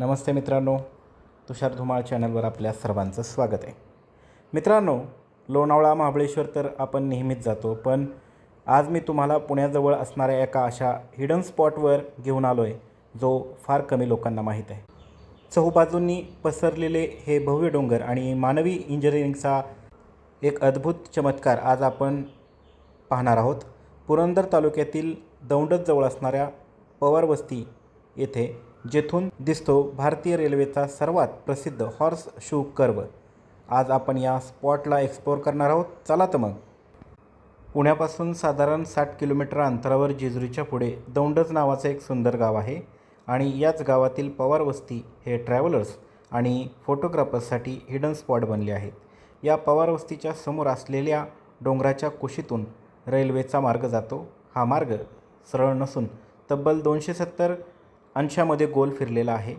नमस्ते मित्रांनो, तुषार धुमाळ चॅनलवर आपल्या सर्वांचं स्वागत आहे. मित्रांनो, लोणावळा महाबळेश्वर तर आपण नेहमीच जातो, पण आज मी तुम्हाला पुण्याजवळ असणाऱ्या एका अशा हिडन स्पॉटवर घेऊन आलो आहे जो फार कमी लोकांना माहीत आहे. चहूबाजूंनी पसरलेले हे भव्य डोंगर आणि मानवी इंजिनिअरिंगचा एक अद्भुत चमत्कार आज आपण पाहणार आहोत. पुरंदर तालुक्यातील दौंडजवळ असणाऱ्या पवारवस्ती येथे जेथून दिसतो भारतीय रेल्वेचा सर्वात प्रसिद्ध हॉर्स शू कर्व. आज आपण या स्पॉटला एक्सप्लोअर करणार आहोत. चला तर मग. पुण्यापासून साधारण 60 किलोमीटर अंतरावर जेजुरीच्या पुढे दौंडज नावाचं एक सुंदर गाव आहे आणि याच गावातील पवारवस्ती हे ट्रॅव्हलर्स आणि फोटोग्राफर्ससाठी हिडन स्पॉट बनले आहेत. या पवारवस्तीच्या समोर असलेल्या डोंगराच्या कुशीतून रेल्वेचा मार्ग जातो. हा मार्ग सरळ नसून तब्बल 270 अंशामध्ये गोल फिरलेला आहे.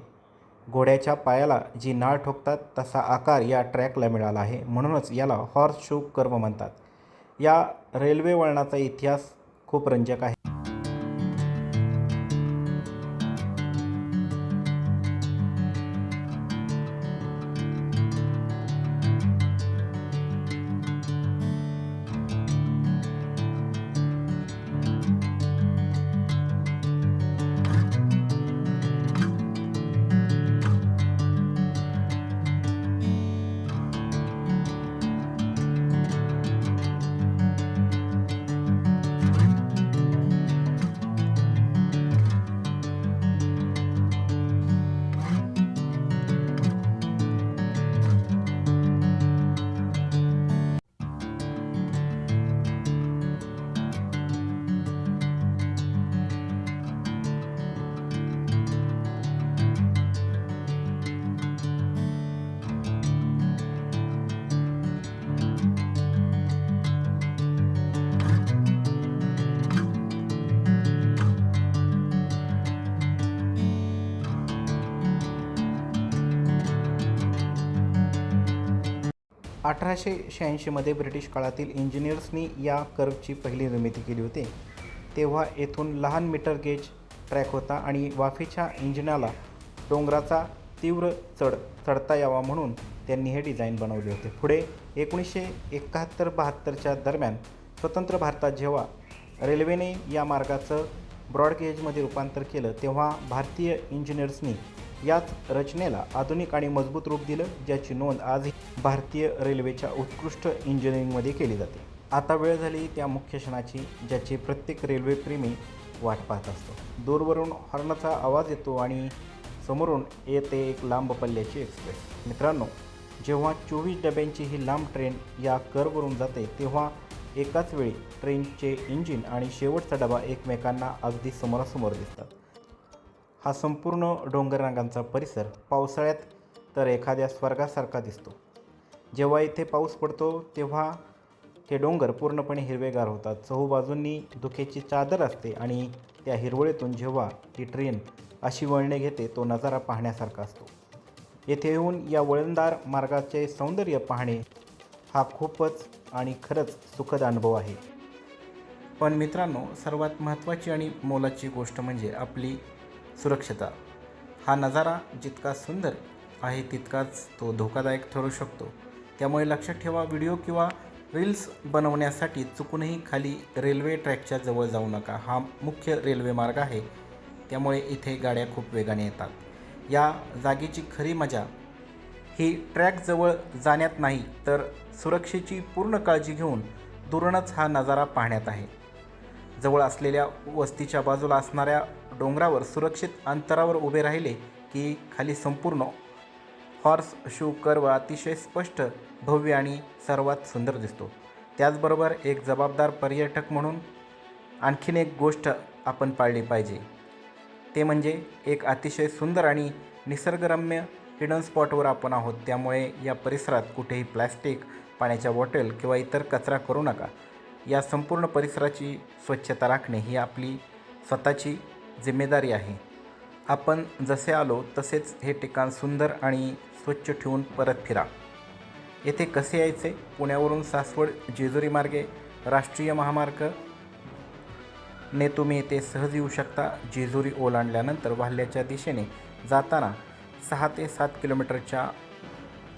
घोड्याच्या पायाला जी नाळ ठोकतात तसा आकार या ट्रॅकला मिळाला आहे, म्हणूनच याला हॉर्स शू कर्व म्हणतात. या रेल्वे वळणाचा इतिहास खूप रंजक आहे. 1886मध्ये ब्रिटिश काळातील इंजिनियर्सनी या कर्वची पहिली निर्मिती केली होती. तेव्हा येथून लहान मीटर गेज ट्रॅक होता आणि वाफेच्या इंजिनाला डोंगराचा तीव्र चढता यावा म्हणून त्यांनी हे डिझाईन बनवले होते. पुढे 1971-72च्या दरम्यान स्वतंत्र भारतात जेव्हा रेल्वेने या मार्गाचं ब्रॉड गेजमध्ये रूपांतर केलं, तेव्हा भारतीय इंजिनियर्सनी याच रचनेला आधुनिक आणि मजबूत रूप दिलं, ज्याची नोंद आजही भारतीय रेल्वेच्या उत्कृष्ट इंजिनिअरिंगमध्ये केली जाते. आता वेळ झाली त्या मुख्य क्षणाची, ज्याची प्रत्येक रेल्वेप्रेमी वाट पाहत असतो. दूरवरून हॉर्नचा आवाज येतो आणि समोरून येते एक लांब पल्ल्याची एक्सप्रेस. मित्रांनो, जेव्हा 24 डब्यांची ही लांब ट्रेन या कर्ववरून जाते, तेव्हा एकाच वेळी ट्रेनचे इंजिन आणि शेवटचा डबा एकमेकांना अगदी समोरासमोर दिसतात. हा संपूर्ण डोंगररांगांचा परिसर पावसाळ्यात तर एखाद्या स्वर्गासारखा दिसतो. जेव्हा इथे पाऊस पडतो तेव्हा हे डोंगर पूर्णपणे हिरवेगार होतात. चहूबाजूंनी धुक्याची चादर असते आणि त्या हिरवळीतून जेव्हा ही ट्रेन अशी वळणे घेते, तो नजारा पाहण्यासारखा असतो. येथे येऊन या वळणदार मार्गाचे सौंदर्य पाहणे हा खूपच आणि खरंच सुखद अनुभव आहे. पण मित्रांनो, सर्वात महत्त्वाची आणि मोलाची गोष्ट म्हणजे आपली सुरक्षता. हा नजारा जितका सुंदर आहे तितकाच तो धोकादायक ठरू शकतो. त्यामुळे लक्षात ठेवा, व्हिडिओ किंवा रील्स बनवण्यासाठी चुकूनही खाली रेल्वे ट्रॅकच्या जवळ जाऊ नका. हा मुख्य रेल्वे मार्ग आहे, त्यामुळे इथे गाड्या खूप वेगाने येतात. या जागेची खरी मजा ही ट्रॅकजवळ जाण्यात नाही, तर सुरक्षेची पूर्ण काळजी घेऊन दुरूनच हा नजारा पाहण्यात आहे. जवळ असलेल्या वस्तीच्या बाजूला असणाऱ्या डोंगरावर सुरक्षित अंतरावर उभे राहिले की खाली संपूर्ण हॉर्स शू कर्व अतिशय स्पष्ट, भव्य आणि सर्वात सुंदर दिसतो. त्याचबरोबर एक जबाबदार पर्यटक म्हणून आणखीन एक गोष्ट आपण पाळली पाहिजे, ते म्हणजे एक अतिशय सुंदर आणि निसर्गरम्य हिडन स्पॉटवर आपण आहोत. त्यामुळे या परिसरात कुठेही प्लॅस्टिक, पाण्याच्या बॉटल किंवा इतर कचरा करू नका. या संपूर्ण परिसराची स्वच्छता राखणे ही आपली स्वतःची जिम्मेदारी आहे. आपण जसे आलो तसेच हे ठिकाण सुंदर आणि स्वच्छ ठेवून परत फिरा. येथे कसे यायचे? पुण्यावरून सासवड जेजुरी मार्गे राष्ट्रीय महामार्ग ने तुम्ही येथे सहज येऊ शकता. जेजुरी ओलांडल्यानंतर वाल्ह्याच्या दिशेने जाताना 6 ते 7 किलोमीटरच्या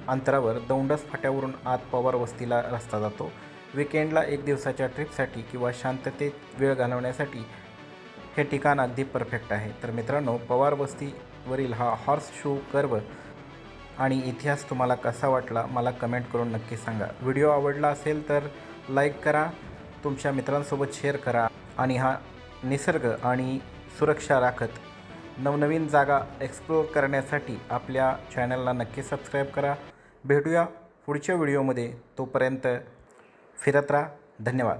अंतरावर दौंडस फाट्यावरून आत पवार वस्तीला रस्ता जातो. विकेंडला एक दिवसाच्या ट्रिपसाठी किंवा शांततेत वेळ घालवण्यासाठी हे ठिकाण अगदी परफेक्ट आहे. तर मित्रांनो, पवार वस्तीवरील हा हॉर्स शू कर्व आणि इतिहास तुम्हाला कसा वाटला मला कमेंट करून नक्की सांगा. व्हिडिओ आवडला असेल तर लाईक करा, तुमच्या मित्रांसोबत शेअर करा आणि हा निसर्ग आणि सुरक्षा राखत नवनवीन जागा एक्सप्लोअर करण्यासाठी आपल्या चॅनलला नक्की सबस्क्राईब करा. भेटूया पुढच्या व्हिडिओमध्ये. तोपर्यंत फिरत राहा. धन्यवाद.